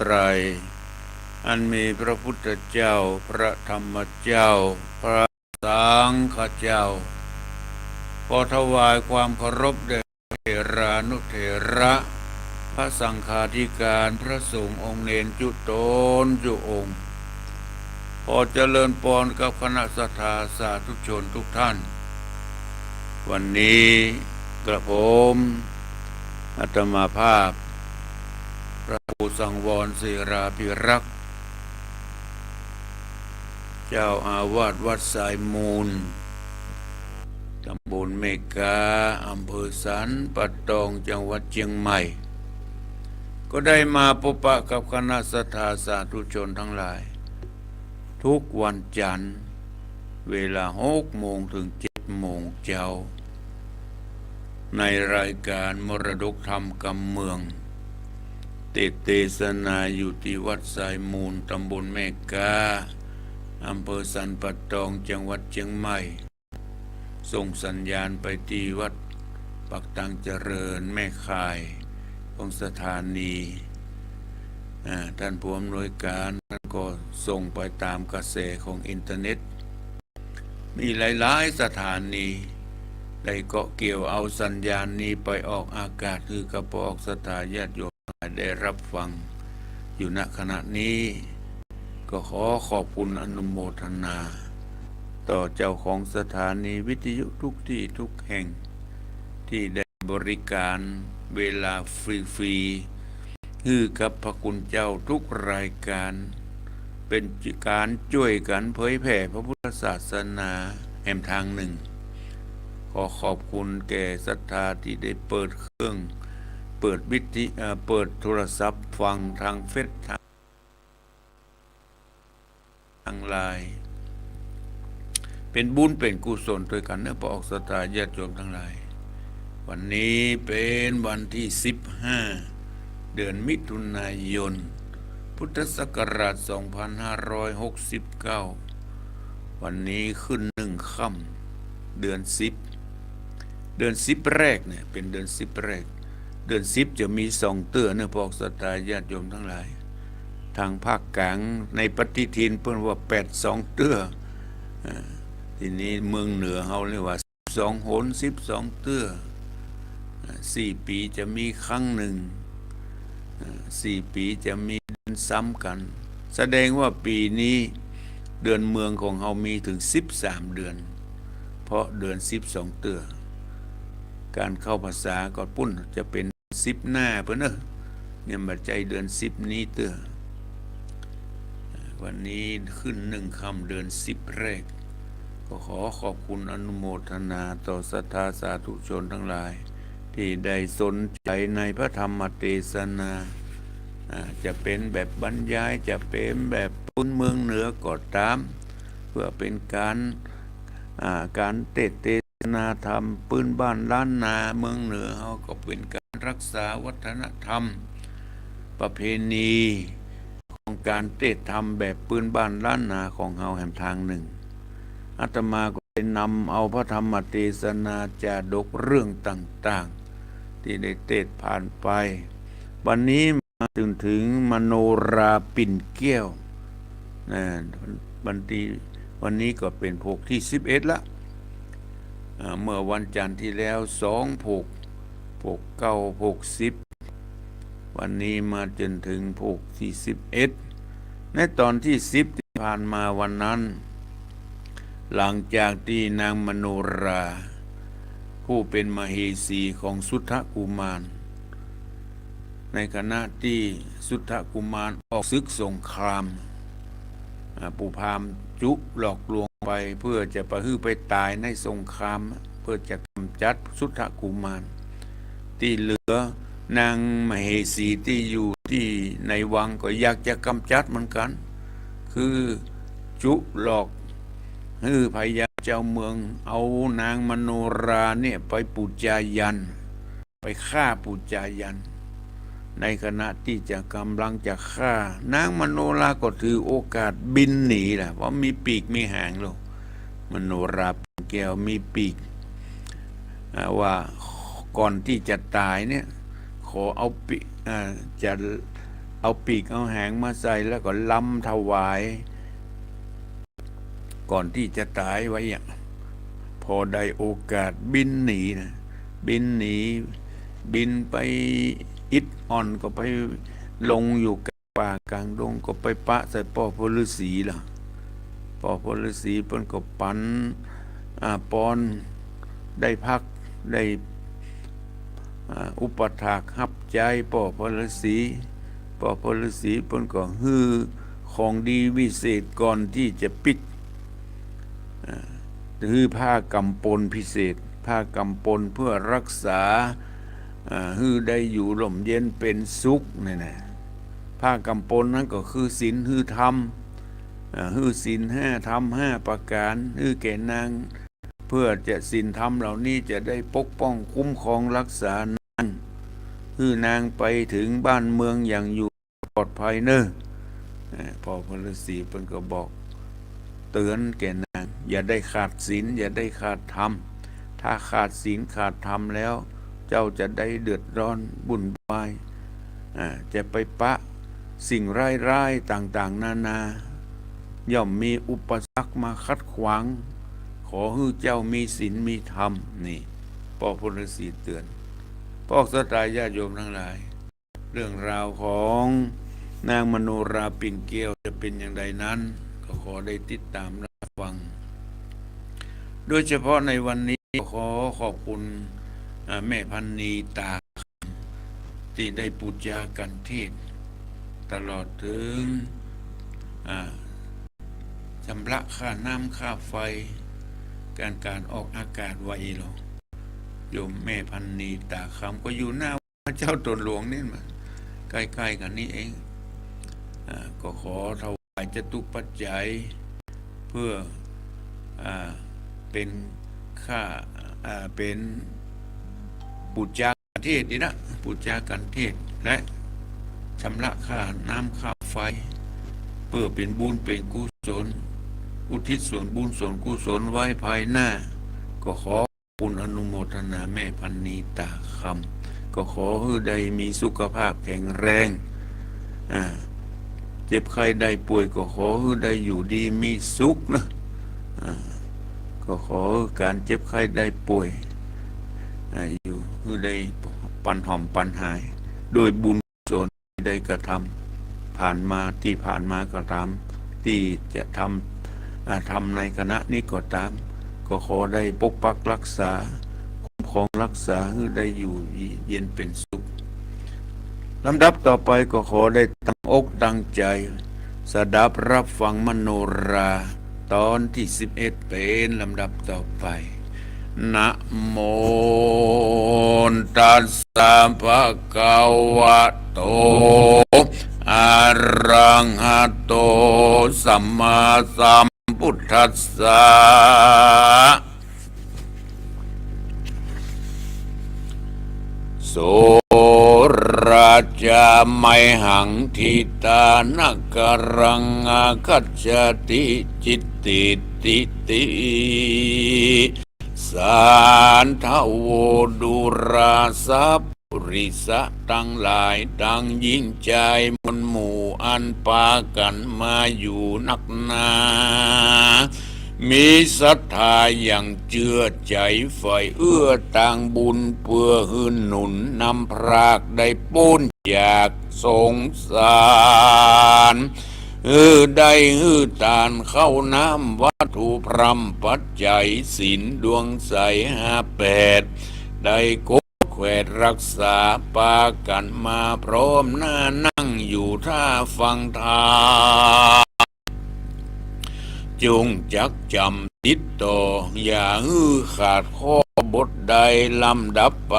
ตรัยอันมีพระพุทธเจ้าพระธรรมเจ้าพระสังฆเจ้าขอถวายความเคารพแด่เถรานุเถระพระสังฆาธิการพระสงฆ์องค์เนรจุตนจุองค์ขอเจริญพรกับคณะสัทธาสาธุชนทุกท่านวันนี้กระผมอาตมาภาพพระครูสังวรศิราภิรักษ์เจ้าอาวาสวัดสายมูลตำบลเมกาอำเภอสันป่าตองจังหวัดเชียงใหม่ก็ได้มาพบปะกับคณะสัทธาสาธุชนทั้งหลายทุกวันจันทร์เวลา6 โมงถึง7 โมงเช้าในรายการมรดกธรรมกำเมืองเทศนาอยู่ที่วัดสายมูลตำบลเมกาอำเภอสันป่าตองจังหวัดเชียงใหม่ส่งสัญญาณไปที่วัดปักตังเจริญแม่ข่ายของสถานีท่านผู้อำนวยการท่านก็ส่งไปตามกระแสของอินเทอร์เน็ตมีหลายๆสถานีได้เกาะเกี่ยวเอาสัญญาณนี้ไปออกอากาศคือกระปอกสถาญาติโยมได้รับฟังอยู่ณขณะนี้ก็ขอขอบคุณอนุโมทนาต่อเจ้าของสถานีวิทยุทุกที่ทุกแห่งที่ได้บริการเวลาฟรีๆคือกับพระคุณเจ้าทุกรายการเป็นการช่วยกันเผยแผ่พระพุทธศาสนาแห่งทางหนึ่งขอขอบคุณแก่ศรัทธาที่ได้เปิดเครื่องเปิดโทรศัพท์ฟังทางเฟซทางไลน์เป็นบุญเป็นกุศลด้วยกันเนื้อพระออกศรัทธาญาติโยมทั้งหลายวันนี้เป็นวันที่15 เดือนมิถุนายนพุทธศักราช2569วันนี้ขึ้น1 ค่ำเดือน10เดือน10แรกเนี่ยเป็นเดือน10แรกเดือน10จะมี2 เตื้อเนื้อพระออกศรัทธาญาติโยมทั้งหลายทางภาคกลางในปฏิทินเพิ่นว่า82 เตื้อทีนี้เมืองเหนือเฮาเรียกว่า12 หน12 เตื้อ4 ปีจะมีครั้งหนึ่ง4 ปีจะมีเดือนซ้ำกันแสดงว่าปีนี้เดือนเมืองของเฮามีถึง13 เดือนเพราะเดือน12 เตื้อการเข้าภาษาก็ปุ้นจะเป็น10 หน้าเพิ่นเนี่ยมาใจเดือน10นี้เตื้อวันนี้ขึ้น1 ค่ำเดือน10แรกก็ขอขอบคุณอนุโมทนาต่อศรัทธาสาธุชนทั้งหลายที่ได้สนใจในพระธรรมเทศนาจะเป็นแบบบรรยายจะเป็นแบบพื้นเมืองเหนือก็ตามเพื่อเป็นการเทศนาธรรมปืนบ้านล้านนาเมืองเหนือเขาก็เป็นการรักษาวัฒนธรรมประเพณีของการเทศธรรมแบบปืนบ้านล้านนาของเฮาแห่งทางหนึ่งอาตมาก็ได้นำเอาพระธรรมเทศนาจาดกเรื่องต่างๆที่ได้เทศผ่านไปวันนี้มาถึงมโนราปิ่นแก้ววันนี้ก็เป็นภกที่11ละเมื่อวันจันทร์ที่แล้ว2 ภก 9 ภก 10วันนี้มาจนถึงภกที่11ในตอนที่10ที่ผ่านมาวันนั้นหลังจากที่นางมโนราผู้เป็นมเหสีของสุทธกุมารในขณะที่สุทธกุมารออกศึกสงครามปู่พราหมณ์จุหลอกลวงไปเพื่อจะประหื้อไปตายในสงครามเพื่อจะกำจัดสุทธกุมารที่เหลือนางมเหสีที่อยู่ที่ในวังก็อยากจะกำจัดเหมือนกันคือจุหลอกพญาเจ้าเมืองเอานางมโนราเนี่ยไปปูจายันไปฆ่าปูจายันในขณะที่จะกำลังจะฆ่านางมโนราก็ถือโอกาสบินหนีแหละเพราะมีปีกมีหางลูกมโนราปิ่นแก้วมีปีกว่าก่อนที่จะตายเนี่ยขอเอาจะ เอาปีกเอาหางมาใส่แล้วก็ล้ำถวายก่อนที่จะตายไว้พอได้โอกาสบินหนีนะบินหนีบินไปอิดอ่อนก็ไปลงอยู่กลางป่ากลางดงก็ไปปะใส่พ่อพลฤาษีล่ะพ่อพลฤาษีเพิ่นก็ปันปอนได้พักได้อุปถากหับใจพ่อพลฤาษีพ่อพลฤาษีเพิ่นก็ฮือของดีวิเศษก่อนที่จะปิดฮือผ้ากำปลพิเศษผ้ากำปลเพื่อรักษาฮือได้อยู่ร่มเย็นเป็นสุขนี่นะผ้ากำปลนั้นก็คือศีลฮือธรรมฮือศีล5 ธรรม 5ประการฮือแก่นางเพื่อจะศีลธรรมเหล่านี้จะได้ปกป้องคุ้มครองรักษานางฮือนางไปถึงบ้านเมืองอย่างอยู่ปลอดภัยเนอะพ่อพลฤาษีเพิ่นก็บอกเตือนแก่นางอย่าได้ขาดศีลอย่าได้ขาดธรรมถ้าขาดศีลขาดธรรมแล้วเจ้าจะได้เดือดร้อนบุ่นวายจะไปปะสิ่งร้ายๆต่างๆนานาย่อมมีอุปสรรคมาขัดขวางขอให้เจ้ามีศีลมีธรรมนี่พ่อพลฤาษีเตือนพ่อศรัทธาญาติโยมทั้งหลายเรื่องราวของนางมโนราปิ่นเกลียวจะเป็นอย่างไรนั้นก็ขอได้ติดตามรับฟังโดยเฉพาะในวันนี้ขอขอบคุณแม่พันนีตาที่ได้ปุจจากันเทศตลอดถึงชำระค่าน้ำค่าไฟการออกอากาศไวหรอกโยมแม่พันนีตาคำก็อยู่หน้าพระเจ้าตนหลวงนี่มาใกล้ๆกันนี้เองก็ขอถวายจตุปัจจัยเพื่อเป็นค่าเป็นปุจจากันเทศนี่นะปุจจากันเทศและชำระค่าน้ำค่าไฟเพื่อเป็นบุญเป็นกุศลอุทิศส่วนบุญส่วนกุศลไว้ภายหน้าก็ขอบุญอนุโมทนาแม่พันนีตาคำก็ขอให้ได้มีสุขภาพแข็งแรงเจ็บไข้ได้ป่วยก็ขอให้ได้อยู่ดีมีสุขนะก็ขอการเจ็บไข้ได้ป่วยอยู่ให้ได้ปันหอมปันหายโดยบุญกุศลที่ได้กระทำผ่านมาก็ตามที่จะทำในคณะนี้ก็ตามก็ขอได้ปกปักรักษาคุ้มครองรักษาให้ได้อยู่เย็นเป็นสุขลำดับต่อไปก็ขอได้ตั้งอกตั้งใจสดับรับฟังมโนราตอนที่11เป็นลำดับต่อไปนะโมตัสสะภะคะวะโตอะระหะโตสัมมาสัมพุทธัสสะโสราจาไมหังทิตานักรังอาคัจจติจิตติติติสานทโวดุราสัพริสะตั้งหลายตั้งยิ่งใจมวลหมู่อันปากันมาอยู่นักหนามีศรัทธาอย่างเจือใจใฝ่เอื้อต่างบุญเพื่อหืนหนุนนำพรากได้พ้นจากสงสารได้ตานเข้าน้ำวัตถุพรำปัจจัยศีลดวงใส58ได้กดแขวดรักษาปากันมาพร้อมหน้านั่งอยู่ท่าฟังธรรมจงจักจำติดต่ออย่าขาดข้อบทใดลำดับไ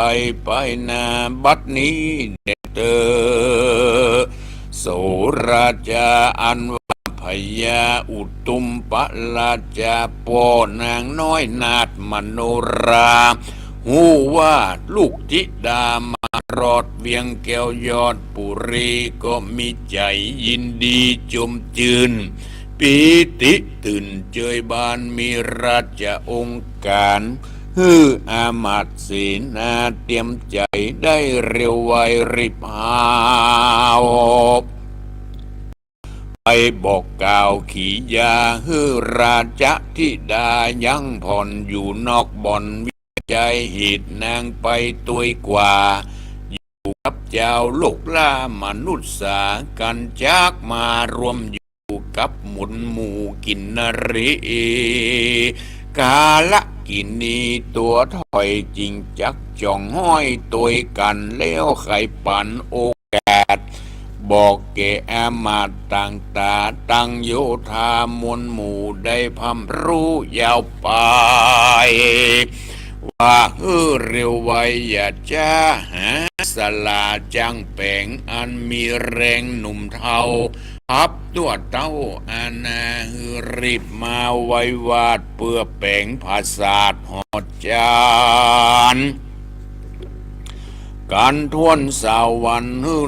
ปนาบัดนี้เด็ดเตอโสราจาอันว่าพญาอุตุมปราชาป่อนางน้อยนาถมโนราหูว่าลูกธิดามารอดเวียงแก้วยอดปุรีก็มีใจยินดีจมจืนปีติตื่นเจยบานมีราชองค์การอามาตย์เสนาเตรียมใจได้เร็วไวริบหาว ไปบอกกล่าวขี่ยาฮือราชธิดายังผ่อนอยู่นอกบ่อนวิจัยเหตุนางไปตัวยกว่าอยู่กับเจ้าลูกล่ามนุษย์สากันจากมารวมอยู่กับหมุนหมู่กินนรีกาละกินนีตัวถอยจริงจักจ่องห้อยตัวกันแล้วไขปันโอกาสบอกแก่อามาตย์ต่างตาตั้งโยธามวลหมู่ได้พำรู้ยาวไปว่าเร็วไวอย่าจ้าหาสลาจังแปงอันมีแรงหนุ่มเทาพับตัวเต้าอาณารีบมาไว้วาดเปื้อแปงภาษาทหอดจานการทวนสาวัน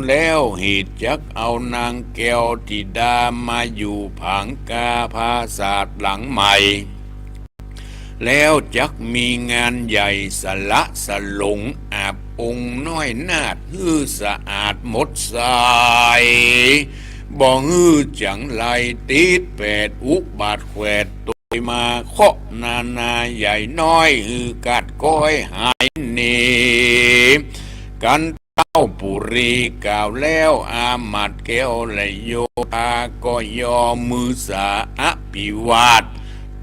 แล้วเหตุจักเอานางแก้วธิดามาอยู่ผังกาภาษาหลังใหม่แล้วจักมีงานใหญ่สละสลงอาบองค์น้อยนาดสะอาดหมดสายบ่จังไรติด8 อุบาทแขวดตัวมาเคาะนาใหญ่น้อยกัดก้อยหายเนกันเต้าปุรีกล่าวแล้วอามาตย์แก้วและโยธาก็ยอมือสาอภิวาท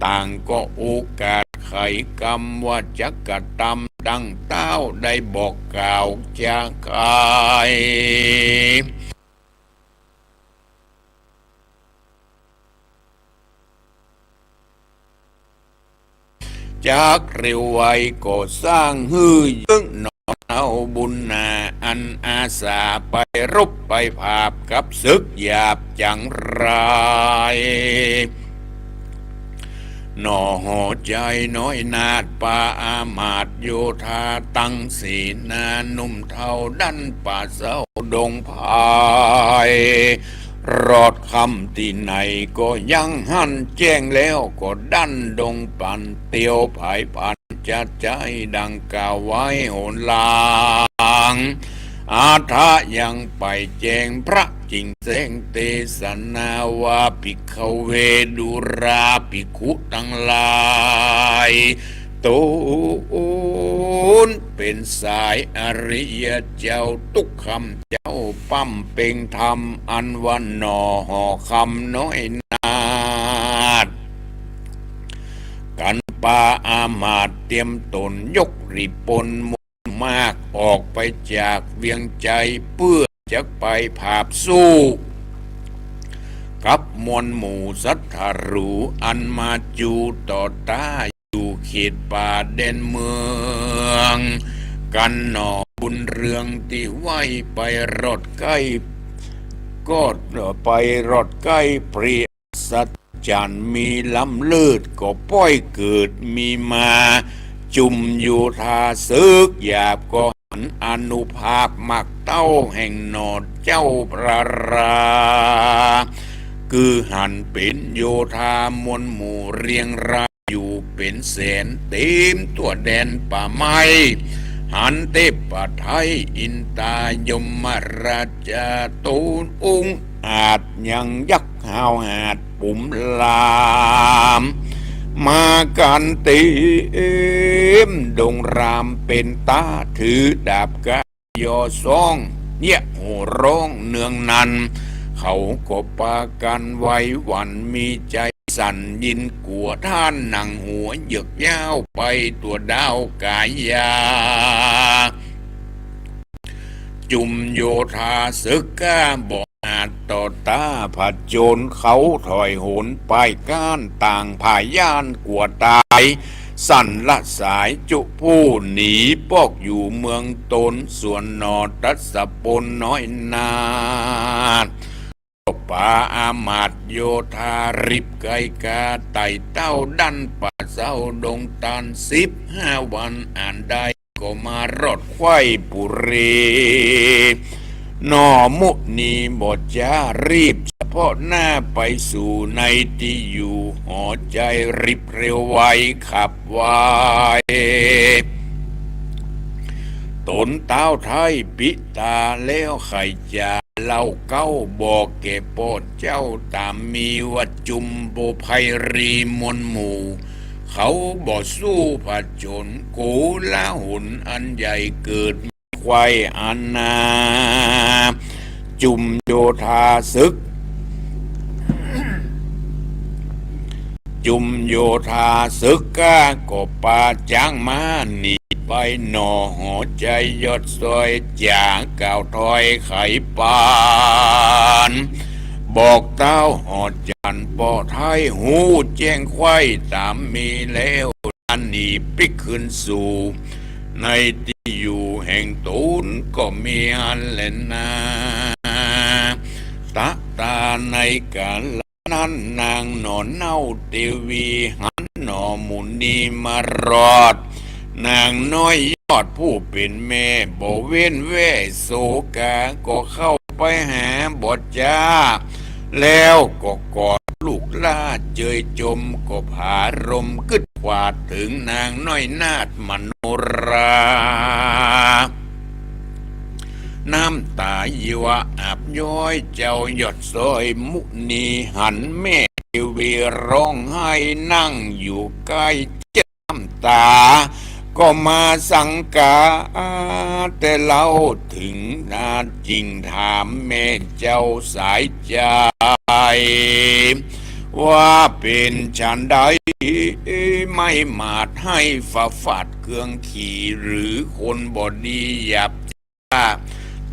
ต่างก็โอกาสไขกรรมว่าจักกะตำดังเต้าได้บอกกล่าวจากใครจากเร็วไวก็สร้างยึงนอนเอาบุญนาอันอาสาไปรบไปภาพกับศึกหยาบจังไรหน่อห่อใจน้อยนาดป่าอามาตย์โยธาตั้งศีนานุ่มเท่าดันป่าเศร้าดงพายรอดคำที่ไหนก็ยังหันแจ้งแล้วก็ดันดงปันเตียวผายพันจัดใจดังกล่าวไว้โหนลางอาทะยังไปแจ้งพระจริงแสงเตสนาวาภิกขเวดุราภิกขุทั้งหลายตูนเป็นสายอริยเจ้าทุกคำเจ้าปั้มเป่งธรรมอันวันหนอห่อคำน้อยนาดกันปาอามาตย์เตรียมตนยกริปนมากออกไปจากเวียงใจเพื่อจะไปภาพสู้กับมวลหมู่สัทธารูอันมาจูต่อตาอยู่เขตป่าแดนเมืองกันหนอบุญเรืองที่ไว้ไปรอดใกล้ก็ไปรอดใกล้เปรียสัจจันมีลำเลิศก็ป้อยเกิดมีมาจุมอยู่ทาซึกหยาบก็หันอนุภาพมักเต้าแห่งนอดเจ้าพระราคือหันเป็นโยธามวลหมู่เรียงรายอยู่เป็นแสนเต็มตัวแดนป่าไม้หันเทพปไทยอินตายมราชาตูนองค์อาจยังยักหาวหาดปุ่มลามมากันเต็มดงรามเป็นตาถือดาบกะยอซองเนี่ยโหร้องเนืองนันเขาก็ปากันไว้วันมีใจสั่นยินกัวท่านหนังหัวเหยือกยาวไปตัวดาวกายยาจุมโยธาศึกกาบอกอาจต่อตาผัดโจรเขาถอยโหนไปก้านต่างพายย่านกลัวตายสั่นละสายจุผู้หนีปอกอยู่เมืองตนส่วนนอตัสปนน้อยนาป่าอามาตย์โยธาริบไกกาไต่เต้าดันป่าเศร้าดงตาน15 วันอ่านได้ก็มารอดไข่ปุรีนอมุนีบทจารีบเฉพาะหน้าไปสู่ในที่อยู่หอใจริบเร็วไวขับไวตนเต้าไทยปิตาแล้วไข่จา เล่าเก้าบอกแก่โปดเจ้าตามมีวัดจุมโบภัยรีมนหมู่เขาบ่สู้ผจญโกละหุนอันใหญ่เกิดควายอันนาจุมโยธาศึกจุมโยธาศึกกาก็ปาจางมาหนีไปหนอหัวใจยอดซอยจากก่าวถอยไขปานบอกเต้าหอดจันปอไทยหูแจ้งควายตามมีแล้วอันนี้ปิกขึ้นสู่ในที่อยู่แห่งตูนก็มีอันเล่นนาตาตาในการนั้นนางหนอนเน่าเทวีหันหนอหมุนีมารอดนางน้อยยอดผู้เป็นแม่บ่เว้นเว่โศกาก็เข้าไปหาบทจ้าแล้วก็กอดลูกลาเจยจมก็ผารมกึดกวาดถึงนางน้อยนาฏมโนราน้ำตายวะอาบย้อยเจ้าหยดซอยมุนีหันแม่เทวีร้องไห้นั่งอยู่ใกล้เจ้าน้ำตาก็มาสังกาแต่เล่าถึงนาจริงถามแม่เจ้าสายใจว่าเป็นฉันใดไม่มาดให้ฝ่าฝาดเครื่องขี่หรือคนบอดีหยับ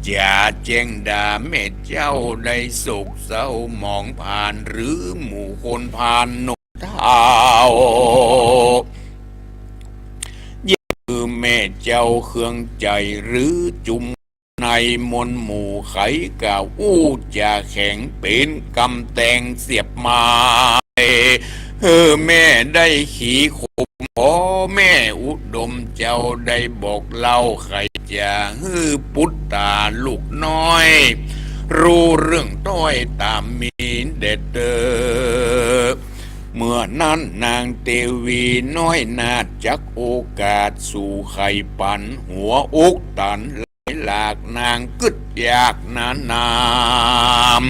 จะแจ้งด่าแม่เจ้าได้โศกเศร้ามองผ่านหรือหมู่คนผ่านนกเท้าคือแม่เจ้าเครื่องใจหรือจุมในมนหมู่ไขกะอู้จะแข็งเป็นกำแตงเสียบมาแม่ได้ขี่ขมพอแม่อุดมเจ้าได้บอกเล่าใครจะปุตตาลูกน้อยรู้เรื่องต้อยตามมีเด็ดเดอเมื่อนั้นนางเทวีน้อยนาดจักโอกาสสู่ไข่ปันหัวอุกตันไหลหลากนางกึดยากนานาม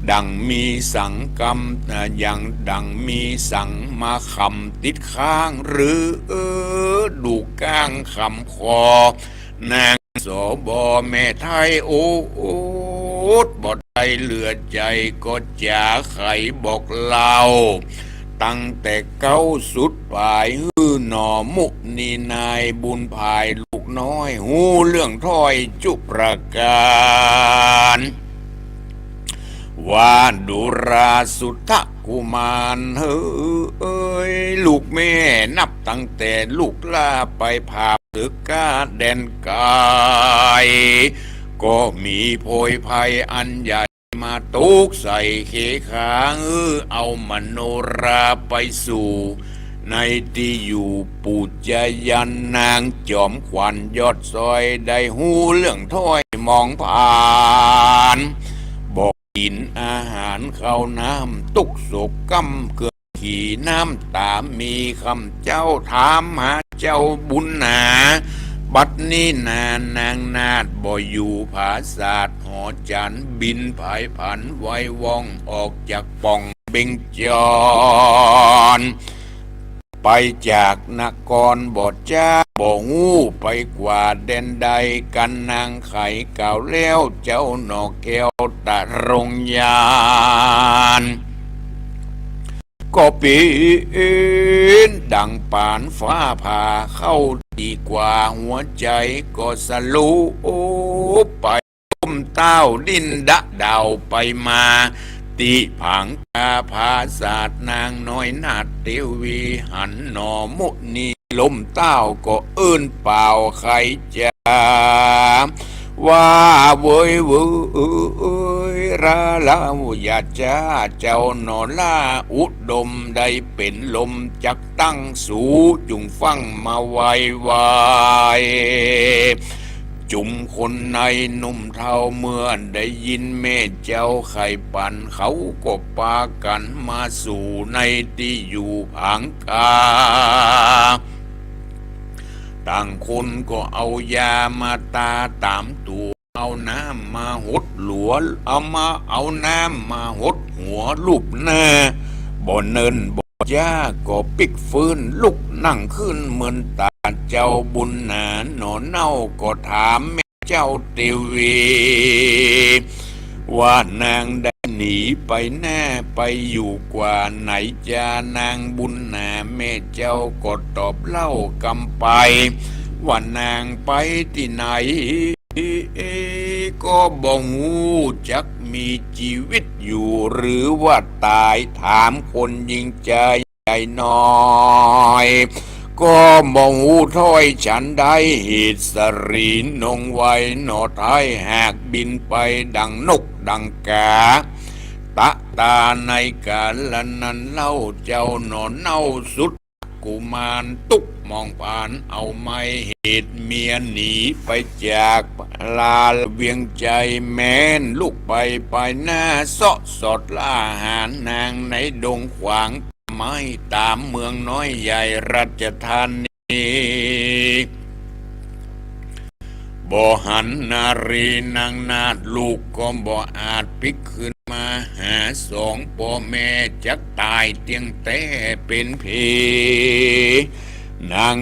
ดังมีสังกรรมอย่างดังมีสังมาคำติดข้างหรือดูก้างคำคอนางสบแม่ไทยโอ้บ่ได้เหลือใจก็จะไขบอกเล่าตั้งแต่เก้าสุดปลายหนอมุนีนายบุญภายลูกน้อยหูเรื่องถ้อยจุประการว่าดุราสุทธกุมารเฮ้ยลูกแม่นับตั้งแต่ลูกลาไปพาตึกกาแดนกายก็มีโพยภัยอันใหญ่มาตุกใส่เขขาเอามโนราไปสู่ในที่อยู่ปูจยันนางจอมขวัญยอดซอยได้หูเรื่องถ้อยมองผ่านบอกกินอาหารข้าวน้ำตุกศกกำเกือขี่น้ำตามมีคำเจ้าถามหาเจ้าบุญนาบัดนี้นางนาดบ่อยู่ผาศาสตร์หอจันบินผายผันไว้ว่องออกจากป่องเบงจรไปจากนครบ่จ้าบ่งูไปกว่าแดนใดกันนางไข่เก่าแล้วเจ้าหนอกแก้วตะรงยานก็ปีนดังปานฟ้าผ่าเข้าดีกว่าหัวใจก็สลุไปต้มเต้าดินดะดาวไปมาติผังกาภาศาสตร์นางน้อยนาฏเทวีหันหนอมุนีลมเต้าก็เอื้นเปล่าใครจะว่าเว้ยเว้ยราลาวอย่าจ้าเจ้าหนอล่าอุดมได้เป็นลมจักตั้งสูจุงฟังมาไวจุมคนในนุ่มเท่าเมื่อได้ยินแม่เจ้าไข่ปันเขาก็ปากันมาสู่ในที่อยู่ผังกาต่างคนก็เอายามาตาตามตัว เอาน้ำมาหดหลัวเอาน้ำมาหดหัวลูบหน้าบ่เนินบ่ย่าก็ปิกฟื้นลุกนั่งขึ้นเหมือนตาเจ้าบุญหนาหนอเน่าก็ถามแม่เจ้าเตวีว่านางได้หนีไปแน่ไปอยู่กว่าไหนจานางบุญหนาแม่เจ้าก็ตอบเล่ากำไปว่านางไปที่ไหนก็บ่งูจักมีชีวิตอยู่หรือว่าตายถามคนยิงใจใหญ่น้อยก็บ่งูถ้อยฉันได้เหตุสรีนงไว้หนอไทยหากบินไปดังนกดังกาตะตาในกาลนั้นเล่าเจ้าหนอนเน่าสุดกุมารตุกมองผ่านเอาไม่เหตุเมียหนีไปจากลาเวียงใจแม้นลูกไปหน้าเสาะสดล่าหานนางในดงขวางไม่ตามเมืองน้อยใหญ่ราชธานีบ่หันนารีนางนาดลูกก็บ่อาจพลิกขึ้นมาหาสองพ่อแม่จะตายเตียงแต่เป็นผีนาง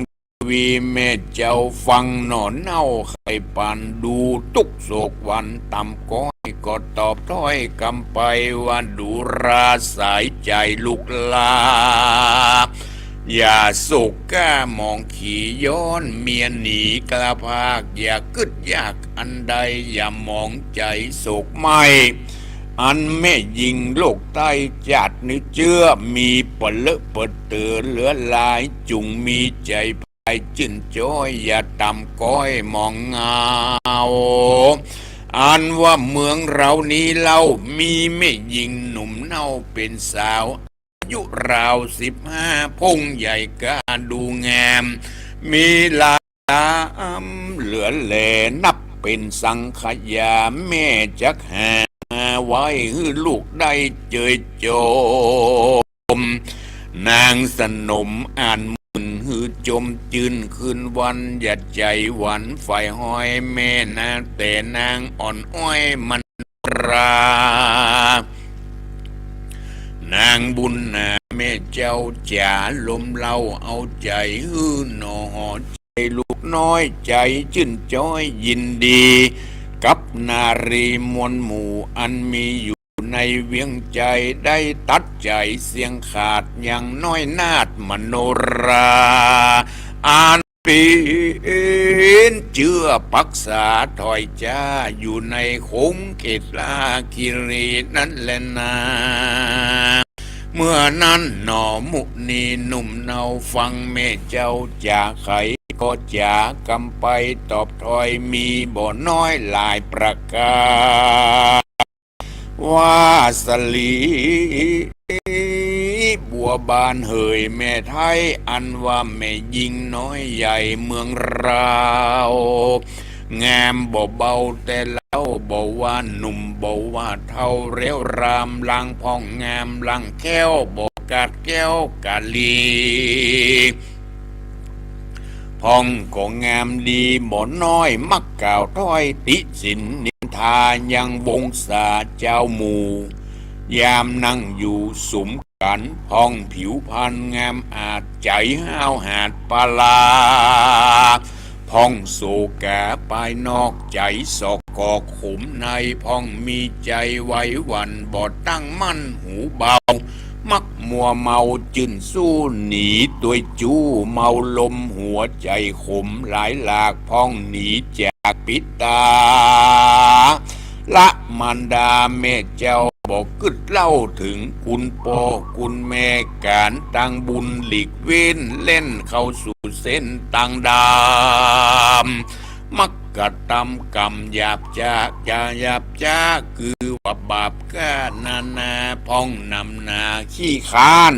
วีแม่เจ้าฟังหนอนเน่าไข่ปันดูตุกโศกวันต่ำก้อยก็ตอบถ้อยกำไปว่าดูราสายใจลูกลาอย่าโศกกล้ามองขี่ย้อนเมียหนีกระพากอย่ากึดยากอันใดอย่ามองใจโศกไม่อันแม่ยิงโลกใต้จัดนึกเชื่อมีเปลอะเปิดเตือเหลือลายจุงมีใจภายจินจ้อยอย่าต่ำก้อยมองเงาอันว่าเมืองเรานี้เล่ามีแม่ยิงหนุ่มเน่าเป็นสาวอายุราว15พงใหญ่กาดูงามมีลามเหลือแหลนับเป็นสังขยาแม่จักหาไว้ให้ลูกได้เจยโจมนางสนมอ่านมึนฮือจมจืนคืนวันหยัดใจหวันฝ่ายห้อยแม่นาแต่นางอ่อนอ้อยมันรานางบุญนาแม่เจ้าจ๋าลมเล่าเอาใจฮือหนอหอใจลูกน้อยใจชื่นจ้อยยินดีกับนารีมวลหมู่อันมีอยู่ในเวียงใจได้ตัดใจเสียงขาดอย่างน้อยนาดมโนราอ่านปีนเชื่อปักษาถอยจ้าอยู่ในคงเขตลาคิรีนั่นแหละนาเมื่อนั้นหนอมุนีหนุ่มเนาฟังแม่เจ้าจากไขก็จากำไปตอบถอยมีบ่อน้อยหลายประการว่าสลีบัวบานเหยแม่ไทยอันว่าแม่ยิงน้อยใหญ่เมืองเรางามบ่เบาแต่แล้วบ่ว่าหนุ่มบ่ว่าเท่าเร็วรามลังพ่องงามลังแก้วบ่กาดแก้วกาลีพ่องก็งามดีบ่น้อยมักกล่าวถ้อยติสินนินทายังวงศาเจ้าหมู่ยามนั่งอยู่สุมกันพ่องผิวพรรณงามอาจใจห้าวหาดปลาพ่องโศกาปายนอกใจสอกกอกขุมในพ่องมีใจไว้วันบ่ตั้งมั่นหูเบามักมัวเมาจื่นสู้หนีตัวจู้เมาลมหัวใจขมหลายหลากพ่องหนีจากปิตาละมารดาแม่เจ้าบอกกึดเล่าถึงคุณพ่อคุณแม่การตั้งบุญหลีกเว้นเล่นเข้าสู่เส้นต่างดามมักกะทำกรรมหยาบจ้าคือว่าบาปก้านาพ่องนำนาขี้คาน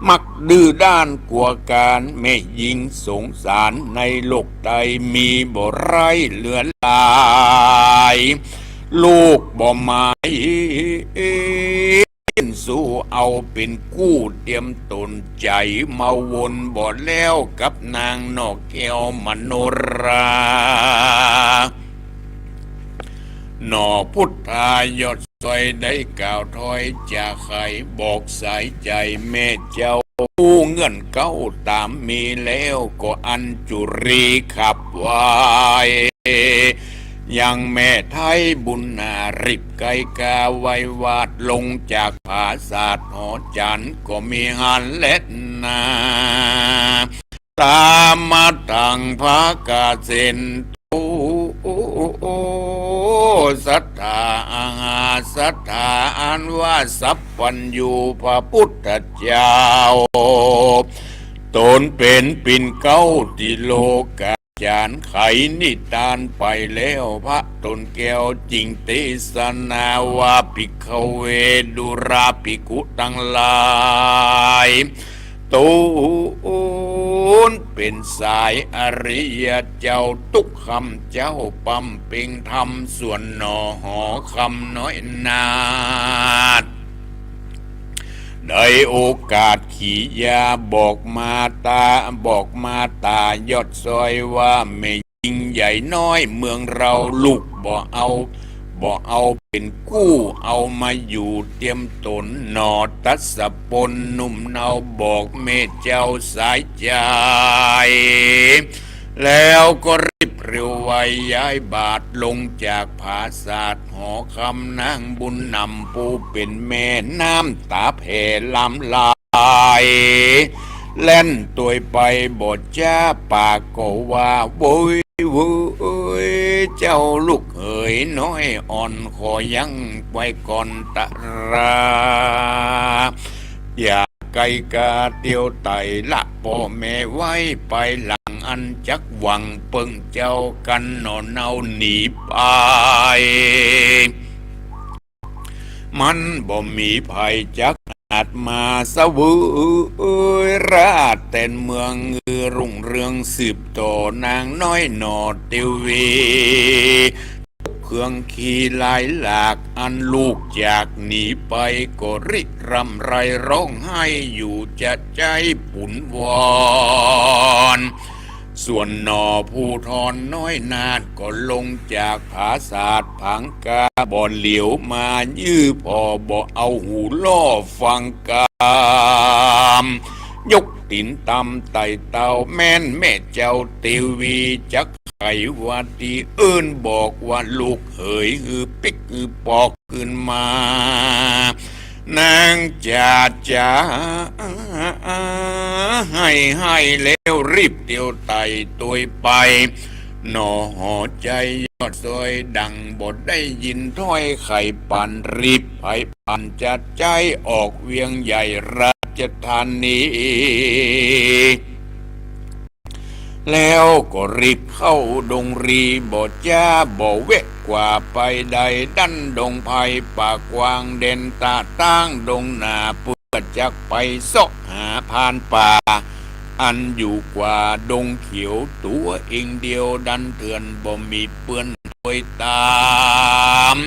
มักดื้อด้านกลัวการแม่ยิงสงสารในโลกใดมีบ่ไรเหลือลายลูกบ่หมายสู้เอาเป็นกู้เตรียมตนใจมาวนบ่แล้วกับนางนอกแก้วมโนรา หน่อพุทธายอดซอยได้กล่าวถอยจากไขบอกสายใจแม่เจ้าผู้เงื่อนเก้าตามมีแล้วก็อันจุรีขับไว้ยังแม่ไทยบุญนาริบไกกาไว้วาดลงจากผาศาสตร์หอจันก็มีหันเล็ดนาตามมาตั้งพระกาเซนโอ้ศรัทธาอาหาศรัทธาอันว่าสัพพัญญูพระพุทธเจ้าตนเป็นปิ่นเก้าติโลกาจารย์ไขนิทานไปแล้วพระตนแก้วจริงเทศนาวาภิกขเวดุราภิกขุทั้งหลายตูนเป็นสายอริยเจ้าทุกคำเจ้าปั๊มเป่งธรรมส่วนหนอหอคำน้อยนาดได้โอกาสขี่ยาบอกมาตายอดซอยว่าไม่ยิ่งใหญ่น้อยเมืองเราลูกบ่เอาเป็นกู้เอามาอยู่เตรียมตนหนอตัสสะปนนุ่มเนาบอกเมเจ้าสายใจแล้วก็รีบเร็วไวย้ายบาทลงจากผาศาสตร์หอคำนางบุญนำปูเป็นแม่น้ำตาแผ่ลำลายเล่นตัวไปบทจ้าปากก็ว่าโว้ยเจ้าลูกเอ๋ยน้อยอ่อนขอยังไว้ก่อนตะราอย่าไกลกาเตียวไตละพ่อแม่ไว้ไปหลังอันจักหวังเปิงเจ้ากันนอนเอาหนีไปมันบ่มีภัยจักอาจมาสะวือราชแต่เมืองรุ่งเรืองสืบต่อนางน้อยหนอเตวีเครื่องขี่หลายหลากอันลูกจากหนีไปก็ริกรำไรร้องไห้อยู่จะใจปุ่นวอนส่วนหนอผู้ทอนน้อยนาดก็ลงจากผาศาสตร์ผังกาบ่เหลียวมายื้อพอบ่เอาหูล่อฟังกามยกตินตำไต่เต่าแม่นแม่เจ้าเทวีจักไขว่าที่อื่นบอกว่าลูกเหยปิกปอกขึ้นมานางจ่าให้แล้วรีบเตียวไต่ตัวไปหนอหอใจยอดซอยดังบทได้ยินถ้อยไข่ปันรีบไผ่ปันจัดใจออกเวียงใหญ่ราชธานีแล้วก็รีบเข้าดงรีบ่จ้าบ่เวกกว่าไปใดดันดงไผ่ปากกวางเด่นตาตั้งดงนาเพื่อจักไปซอกหาพานป่าอันอยู่กว่าดงเขียวตัวเองเดียวดันเถื่อนบ่มีเปื้อนถอยตาม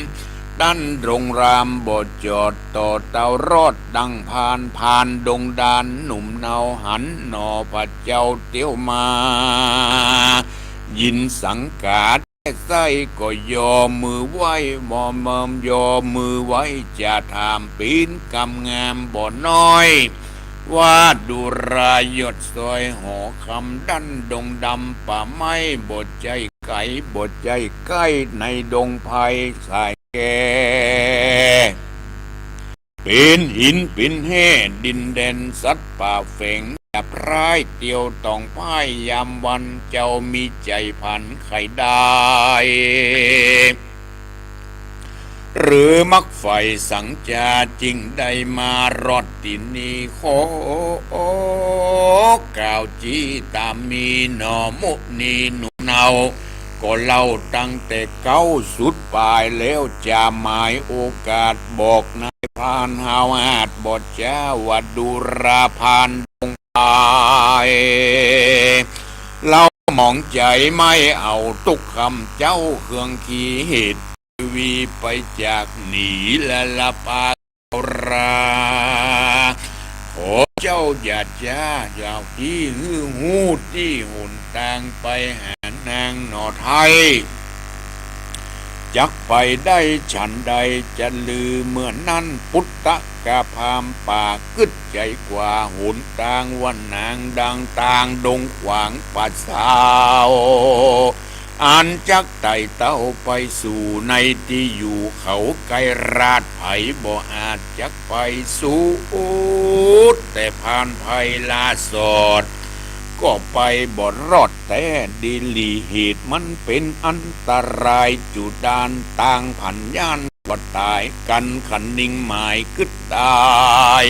ดันโรงรามบ่จอดต่อเตารอดดังผ่านดงดานหนุ่มเนาหันหนอพระเจ้าเตี้ยวมายินสังกาดใส่ก็ยอมือไว้มอมยอมือไว้จะถามปีนกำงามบ่น้อยว่าดูรายดซอยหอคำดันดงดำป่าไม้บดใจไก่บดใจใกล้ในดงไผ่สายแก่เป็นหินเป็นแห่ดินแดนสัตว์ป่าเฝงจับร้ายเตียวต้องพ่ายยามวันเจ้ามีใจพันไขได้หรือมักไฟสังจาจริงได้มารอดตินีขอกล่าวจีตามมีหนอมุนีหนุเนาก็เล่าตั้งแต่เก้าสุดปลายแล้วจะหมายโอกาสบอกนายพานหาวอาจบทจ้าวัดดูราพานดงพายเรามองใจไม่เอาทุกคำเจ้าเครื่องขีเหตุวีไปจากหนีและละปาราขอเจ้าอย่าจ้าอย่าที่หูที่หุ่นต่างไปหานางหนอไทย จักไปได้ฉันใดจะลือเมื่อนั้นพุทธกาพามป่ากึดใจกว่าหุนตางวันนางดังตางดงขวางปัสสาวอันจักไต่เต้าไปสู่ในที่อยู่เขาไกลราดไผบ่อาจจักไปสู่แต่ผ่านภัยลาสอดก็ไปบ่รอดแต่ดีลีเหตุมันเป็นอันตรายจุดานต่างผันย่านบ่ตายกันขันนิ่งหมายกึดตาย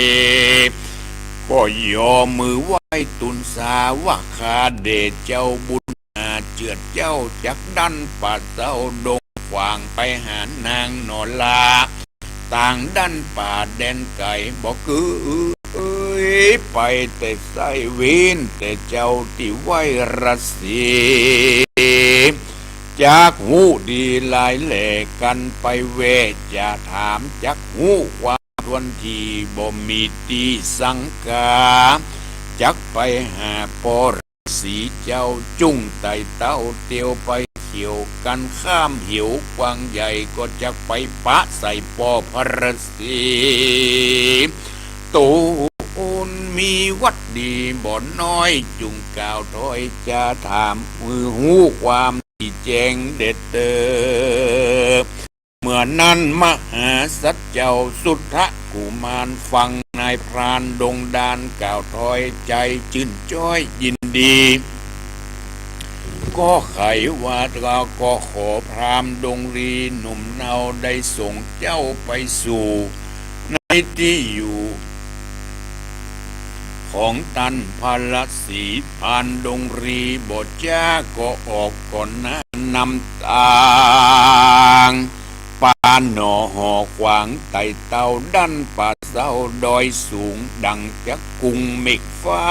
ก็ยอมือไหว้ตุนสาว่าคาเดชเจ้าบุญเจือดเจ้าจักดันป่าเต้าดงขวางไปหานางนอลาต่างดันป่าแดนไก่บอกไปแต่ไส้วินแต่เจ้าที่ไว้รัสเซียจากหูดีลายแหล่กันไปเวจะถามจากหูความทวนทีบ่มีตีสังกาจักไปหาปอสีเจ้าจุ้งไต่เต้าเตียวไปเขียวกันข้ามหิวกวางใหญ่ก็จักไปปะใส่ปอพระสีตูนมีวัดดีบ่อนน้อยจุงกล่าวถอยจะถามมือหูความที่แจงเด็ดเตอเมื่อนั้นมหาสัจเจ้าสุทธกุมารฟังนายพรานดงดานกล่าวถอยใจชื่นจ้อยยินดีก็ไขว่าเราก็ขอพรามดงรีหนุ่มเนาได้ส่งเจ้าไปสู่ในที่อยู่ของตันพลสีผ่านดงรีบทจ้าก็ออกก่อนนะนำทางปานหนอหอขวางไต่เต้าดันป่าเศร้าดอยสูงดังจักกุงเมฆฟ้า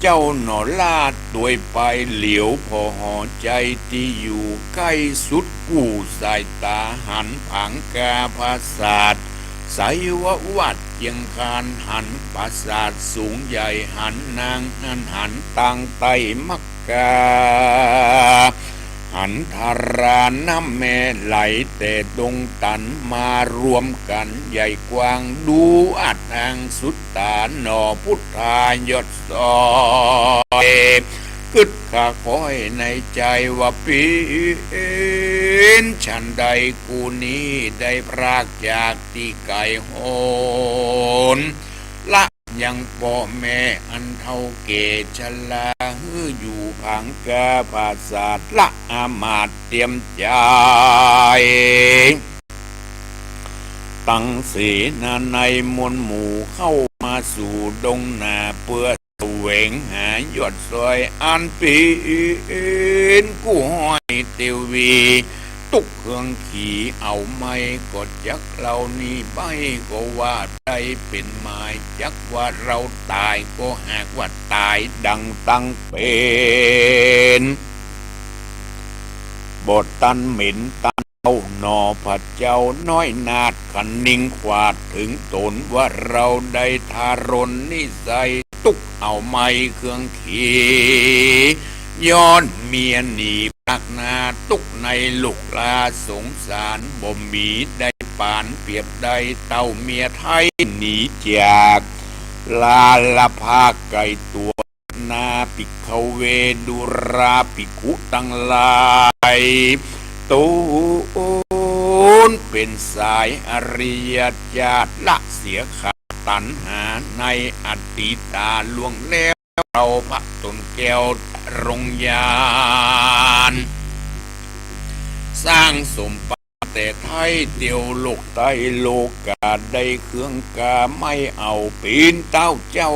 เจ้าหนอลาดตัวยไปเหลียวพอหอใจที่อยู่ใกล้สุดกู้สายตาหันผังกาภาษาดใสววัดยังคานหันปราสาทสูงใหญ่หันนางหันตังไตมักกาหันธาราน้ำแม่ไหลแต่ดงตันมารวมกันใหญ่กว้างดูอัดทางสุดตาหนอพุทธายศซอยกึดข้าคอยในใจว่าปีนฉันใดกูนี้ได้พรากจากที่ไก่โหนละยังพ่อแม่อันเท่าเกชลาฮืออยู่ผังกาภาษาละอามาตเตรียมใจตั้งเสนาในมวลหมู่เข้ามาสู่ดงนาเพื่อแสวงหายอดซอยอันปีนกู้ห้อยเตวีตุกเครื่องขี่เอาไม่กดจักเรานี่ใบก็ว่าได้เป็นหมายจักว่าเราตายก็หากว่าตายดังตั้งเป็นบทตันเหม็นตันเอาหนอพระเจ้าน้อยนาดขันนิ่งขวาดถึงตนว่าเราได้ทารนนิสัยตุกเอาไม่เครื่องขี่ย้อนเมียหนีปักนาตุกในลูกลาสงสารบ่มีได้ปานเปรียบได้เต้าเมียไทยหนีจากลาละภาไก่ตัวนาปิเขาเวดุราปิคุตังลายตูนเป็นสายอริยญาติละเสียขาดตัณหาในอดีตาล่วงแล้วเราพระตนแก้วรงยานสร้างสมบัติแต่ไทยเตียวโลกไตโลกาได้เครื่องกาไม่เอาปีนเต้าเจ้า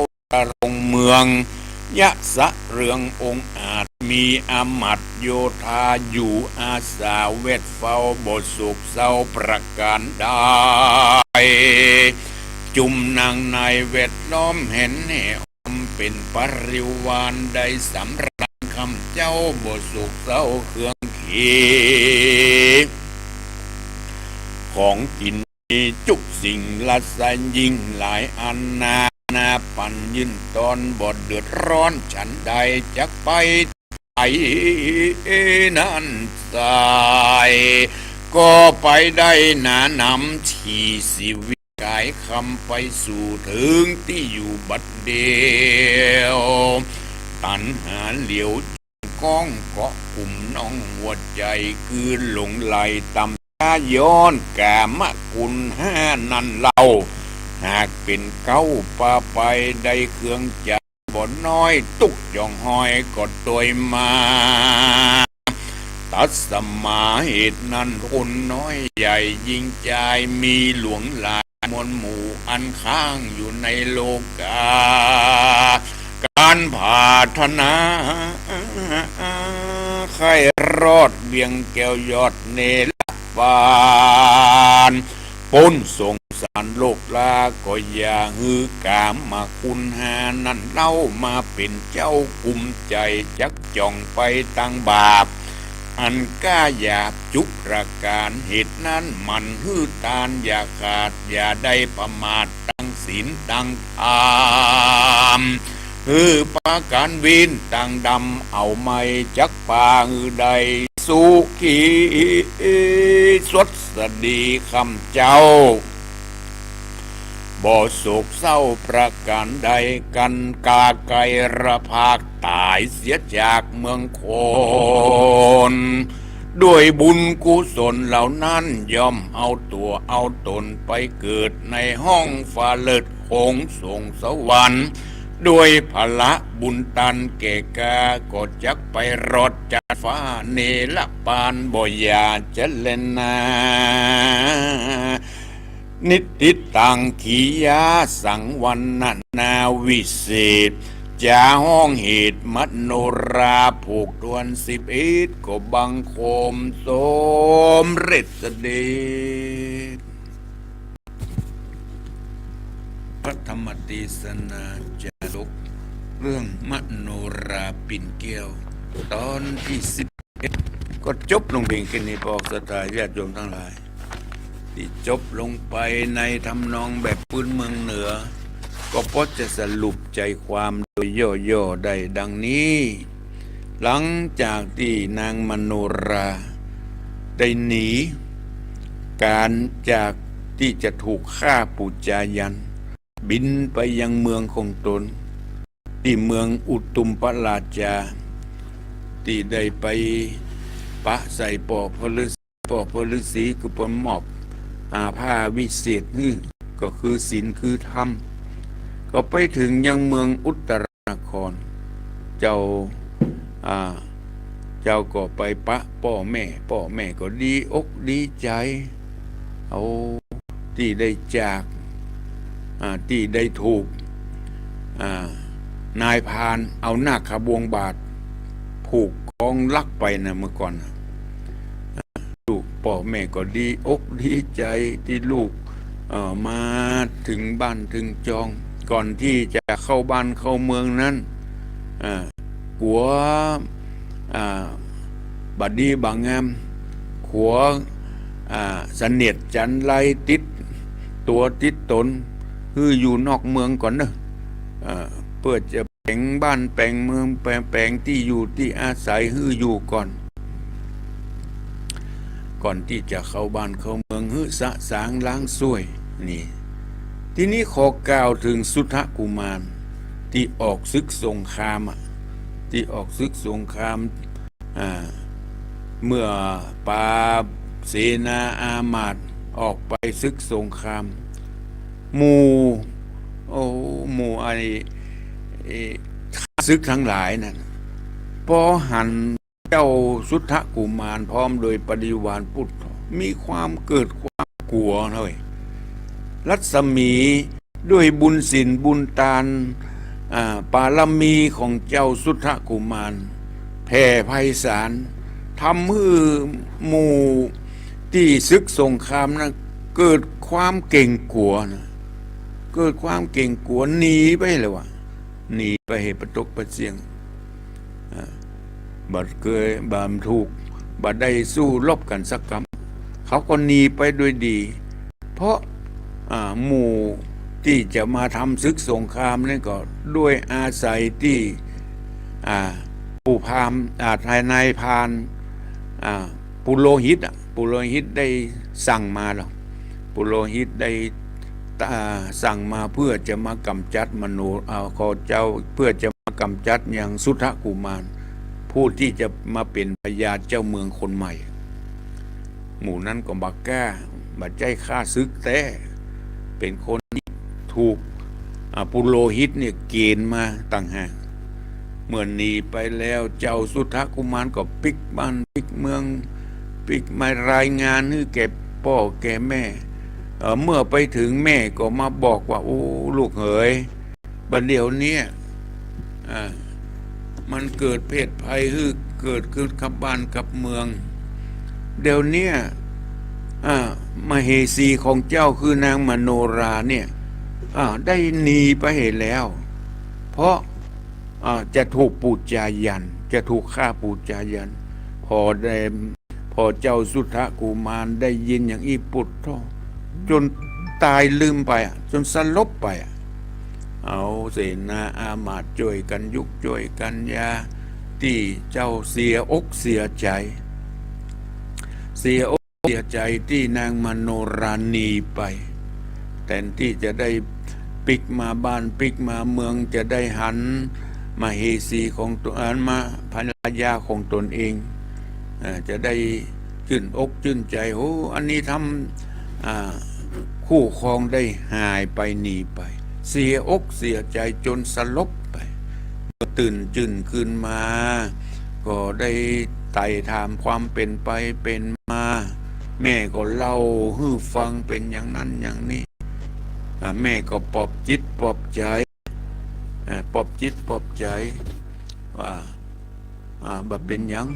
รงเมืองยะสะเรืององค์อาจมีอมัตโยธาอยู่อาสาเวทเฝ้าบทสุขเศร้าประการได้จุมนางในเวทล้อมเห็นแห่เป็นปริวารได้สำรักคำเจ้าบทสุขเศร้าเครื่องขีของกินมีจุกสิ่งละสันยิ่งหลายอันนาปันยืนตอนบทเดือดร้อนฉันใดจักไป นั้นตายก็ไปได้หนานำที่ชีวิตกายคำไปสู่ถึงที่อยู่บัดเดียวตัณหาเหลียวก้องเกาะกลุ่มน้องหัวใจคืนหลงไหลตำตาย้อนกามคุณห้านั่นเล่าหากเป็นเก้าป่าไปได้เครื่องจักรบ่น้อยตุกย่องห้อยก็ตัวมาตัดสมาเหตุนั้นคนน้อยใหญ่ยิ่งใจมีหลวงหลายมวลหมู่อันค้างอยู่ในโลกาการผ่าธนาใครรอดเบียงแก้วยอดเนรบานปนสงสารโลกลาก็อย่าฮือกามมาคุณหานั่นเล่ามาเป็นเจ้ากุมใจจักจ่องไปตั้งบาปอันกล้าหยาบจุกประการเหตุนั้นมันฮือตานอย่าขาดอย่าได้ประมาทตั้งศีลตั้งธรรมปาการวินต่างดำเอาไม่จักปาใดสุขีสดสดีคำเจ้าบ่โศกเศร้าประการใดกันกาไกระภาคตายเสียจากเมืองโคนด้วยบุญกุศลเหล่านั้นย่อมเอาตัวเอาตนไปเกิดในห้องฟ้าเลิศหงส่งสวรรค์ด้วยพละบุญตันเกกาก็จักไปรอดจากฟ้าเนรปานบ่อยาจะเล่นนานิติตังขียาสังวันนาวิเศษจาห้องเหตุมโนราผูกทวน11ก็บังคมสมฤทธิ์เดชพระธรรมเทศนาจารุกเรื่องมโนราปิ่นแก้วตอนที่11ก็จบลงเพียงแค่นี้พอศรัทธาญาติโยมทั้งหลายที่จบลงไปในทำนองแบบพื้นเมืองเหนือก็พอจะสรุปใจความโดยย่อๆได้ดังนี้หลังจากที่นางมโนราได้หนีการจากที่จะถูกฆ่าปุจจายันบินไปยังเมืองของตนที่เมืองอุตุมพราชาที่ได้ไปปะใส่ปอกพฤาษีคือปนหมอบผ้าวิเศษนี่ก็คือศีลคือธรรมก็ไปถึงยังเมืองอุตรนครเจ้าก็ไปปะพ่อแม่ก็ดีอกดีใจเอาที่ได้จากที่ได้ถูกนายพรานเอาหน้าขบวงบาทผูกกองลักไปนะเมื่อก่อนลูกพ่อแม่ก็ดีอกดีใจที่ลูกมาถึงบ้านถึงจองก่อนที่จะเข้าบ้านเข้าเมืองนั้นหัวบัดดีบางงามหัวเสนียดจันไรติดตัวติดตนคืออยู่นอกเมืองก่อนเนอะเพื่อจะแปลงบ้านแปลงเมืองแปลงที่อยู่ที่อาศัยฮืออยู่ก่อนที่จะเข้าบ้านเข้าเมืองฮือสะสางล้างซ้วยนี่ทีนี้ขอกล่าวถึงสุทธกุมารที่ออกศึกสงครามเมื่อปาเสนาอามาตย์ออกไปศึกสงครามหมู่ไอ้ศึกทั้งหลายนั่นพอหันเจ้าสุทธกุมารพร้อมโดยปริวารพุทธมีความเกิดความกลัวเลยรัศมีด้วยบุญศีลบุญทานปารมีของเจ้าสุทธกุมารแผ่ไพศาลทำให้หมู่ที่ศึกสงครามนะเกิดความเก่งกลัวนะเกิดความเก่งกลัวหนีไปเลยวะหนีไปเหตุประตกประเสียงบัดเกยบามถูกบัดได้สู้รบกันสักคำเขาก็หนีไปด้วยดีเพราะหมู่ที่จะมาทำศึกสงครามนี่ก็ด้วยอาศัยที่ปู ผู้พราหมณ์นายพรานปุโรหิตปุโรหิตได้สั่งมาแล้วปุโรหิตได้สั่งมาเพื่อจะมากำจัดมโนขอเจ้าเพื่อจะมากำจัดอย่างสุทธกุมารผู้ที่จะมาเป็นพญาเจ้าเมืองคนใหม่หมู่นั้นก็บักก้าบัดใจฆ่าซึกแต่เป็นคนที่ถูกปุโรหิตเนี่ยเกณฑ์มาต่างหากเมื่อหนีไปแล้วเจ้าสุทธกุมารก็ปิกบ้านปิกเมืองปิกมารายงานให้แก่พ่อแก่แม่เมื่อไปถึงแม่ก็มาบอกว่าโอ้ลูกเอ๋ยบัดเดี๋ยวนี้มันเกิดเพศภัยเกิดขึ้นกับบ้านกับเมืองเดี๋ยวนี้มเหสีของเจ้าคือนางมโนราเนี่ยได้หนีไปเห็นแล้วเพราะจะถูกปูจายันจะถูกฆ่าปูจายันพอเจ้าสุทธกุมารได้ยินอย่างอีปุตโธจนตายลืมไปจนสลบไปเอาเสนาอามาตย์ช่วยกันยุกช่วยกันยาที่เจ้าเสียอกเสียใจเสียใจที่นางมโนราณีไปแทนที่จะได้ปิกมาบ้านปิกมาเมืองจะได้หันมาเฮสีของตัวมาภรรยาของตนเองจะได้ชื่นอกชื่นใจโอ้อันนี้ทำคู่ครองได้หายไปหนีไปเสียอกเสียใจจนสลบไปตื่นจื่นขึ้นมาก็ได้ไต่ถามความเป็นไปเป็นมาแม่ก็เล่าให้ฟังเป็นอย่างนั้นอย่างนี้แม่ก็ปลอบจิตปลอบใจปลอบจิตปลอบใจว่าบ่เป็นอย่าง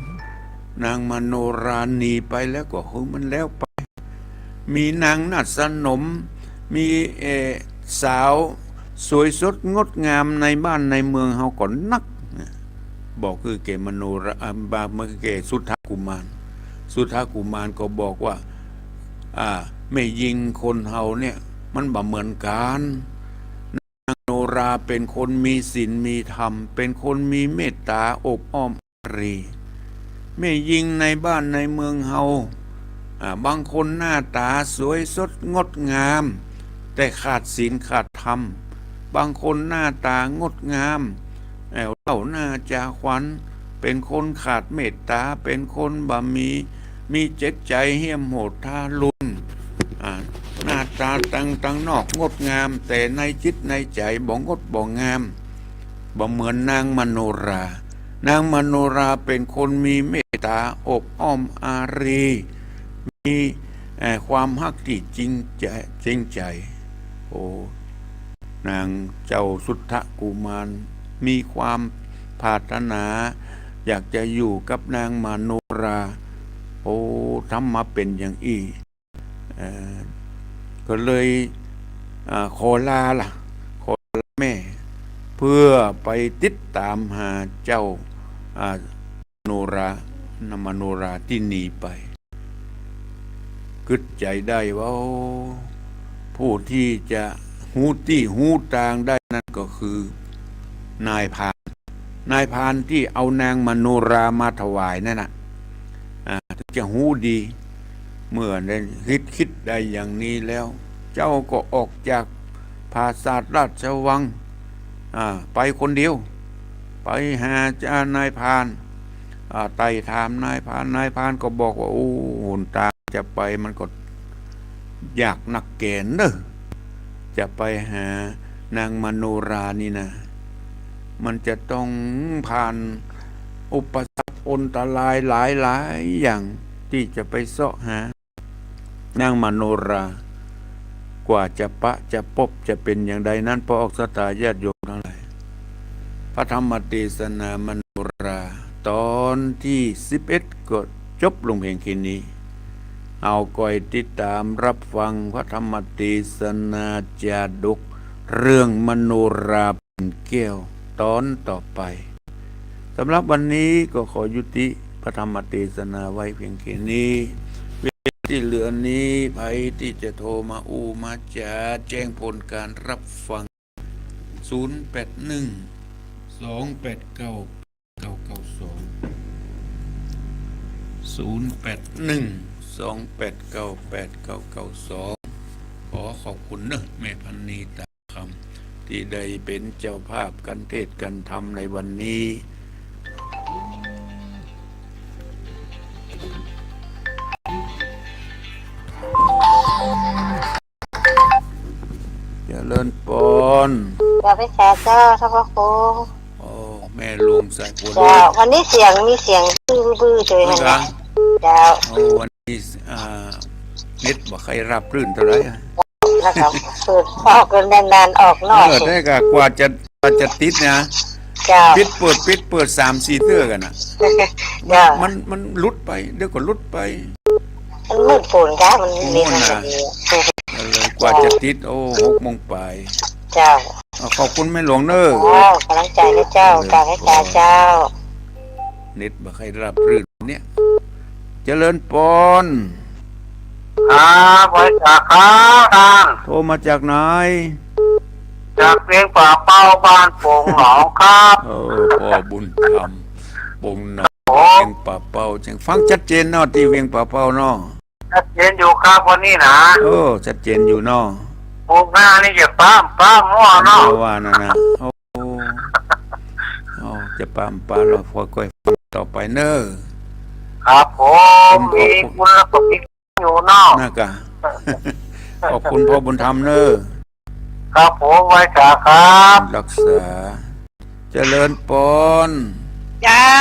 นางมโนราณีไปแล้วก็มันแล้วไปมีนางนัดสนมมีสาวสวยสดงดงามในบ้านในเมืองเฮาก่อนนักบอกคือเกมโนราบาเมื่อเกสุทธกุมารสุทธกุมารก็บอกว่าไม่ยิงคนเฮาเนี่ยมันบ่เหมือนกันนางโนราเป็นคนมีศีลมีธรรมเป็นคนมีเมตตาอบอ้อมอารีไม่ยิงในบ้านในเมืองเฮาบางคนหน้าตาสวยสดงดงามแต่ขาดศีลขาดธรรมบางคนหน้าตางดงามเล่าหน้าจาขวัญเป็นคนขาดเมตตาเป็นคนบ่มีเจ็ดใจเหี้ยมโหดทารุณหน้าตาตั้งนอกงดงามแต่ในจิตในใจบ่งดบ่งามบ่เหมือนนางมโนรานางมโนราเป็นคนมีเมตตาอบอ้อมอารีมีความฮักที่จริงใจโอ้นางเจ้าสุทธกุมารมีความปรารถนาอยากจะอยู่กับนางมโนราโอ้ทำมาเป็นอย่างอี้ก็เลยขอลาแม่เพื่อไปติดตามหาเจ้ามโนราที่หนีไปกึดใจได้ว่าผู้ที่จะหูตางได้นั่นก็คือนายพรานที่เอานางมโนรามาถวายนั่นน่ะจะหูดีเมื่อได้คิดได้อย่างนี้แล้วเจ้าก็ออกจากปราสาทราชวังไปคนเดียวไปหาเจ้านายพรานไต่ถามนายพรานก็บอกว่าโอ้หนทางจะไปมันก็ยากนักแก่นเนอะจะไปหานางมโนรานี่นะมันจะต้องผ่านอุปสรรคอันตรายหลายอย่างที่จะไปเสาะหานางมโนรากว่าจะจะพบจะเป็นอย่างใดนั้นพอออกสตาญาติโยมทั้งหลายพระธรรมเทศนามโนราตอนที่11ก็จบลงเพียงแค่นี้เอาก่อยติดตามรับฟังพระธรรมเทศนาจาดกเรื่องมโนราเป็นแก้วตอนต่อไปสำหรับวันนี้ก็ขอยุติพระธรรมเทศนาไว้เพียงแค่นี้ที่เหลือนี้ใครที่จะโทรมามาจะแจ้งผลการรับฟัง081 289 992 0812898992ขอขอบคุณเนอะแม่พันนีตาคำที่ได้เป็นเจ้าภาพกันเทศกันธรรมในวันนี้เจริญปนอย่าไปแสบเจ้าท่านพระครูโอ้แม่หลวงสายบุญวันนี้มีเสียงบื้อเลยนะเจ้าวันนี้นิดบอกใครรับรื่นเท่าไรนะครับเปิดออกกันนานๆออกนอกได้กะกว่าจะติดนะปิดเปิด3-4เตื้อกันนะมันลุดไปเดี๋ยวก็ลุดไปมันมืดฝนครับมันมีนะกว่าจะติด6 โมงไปเจ้าขอบคุณแม่หลวงเนอะกำลังใจนะเจ้าการให้การเจ้านิดบ่ใครรับรื่นเนี่ยเจริญปนบริจาคครับท่านโทรมาจากไหนจากเวียงป่าเป้าบ้านโป่งหนองครับพ่อบุญธรรมปงหนองเวียงป่าเป้าจังฟังชัดเจนเนาะที่เวียงป่าเป้าเนาะชัดเจนอยู่ครับวันนี้นะชัดเจนอยู่เนาะปลูกหน้านี่จะป้ามมั่วเนาะว่านะจะป้ามเราพอก้อยต่อไปเนอะครับผมมีคุณและผมมีอยู่นอกน่ากะขอบคุณพ่อบุญธรรมเนอะครับผมไว้จ่าครับรักษาเจริญปนเจ้า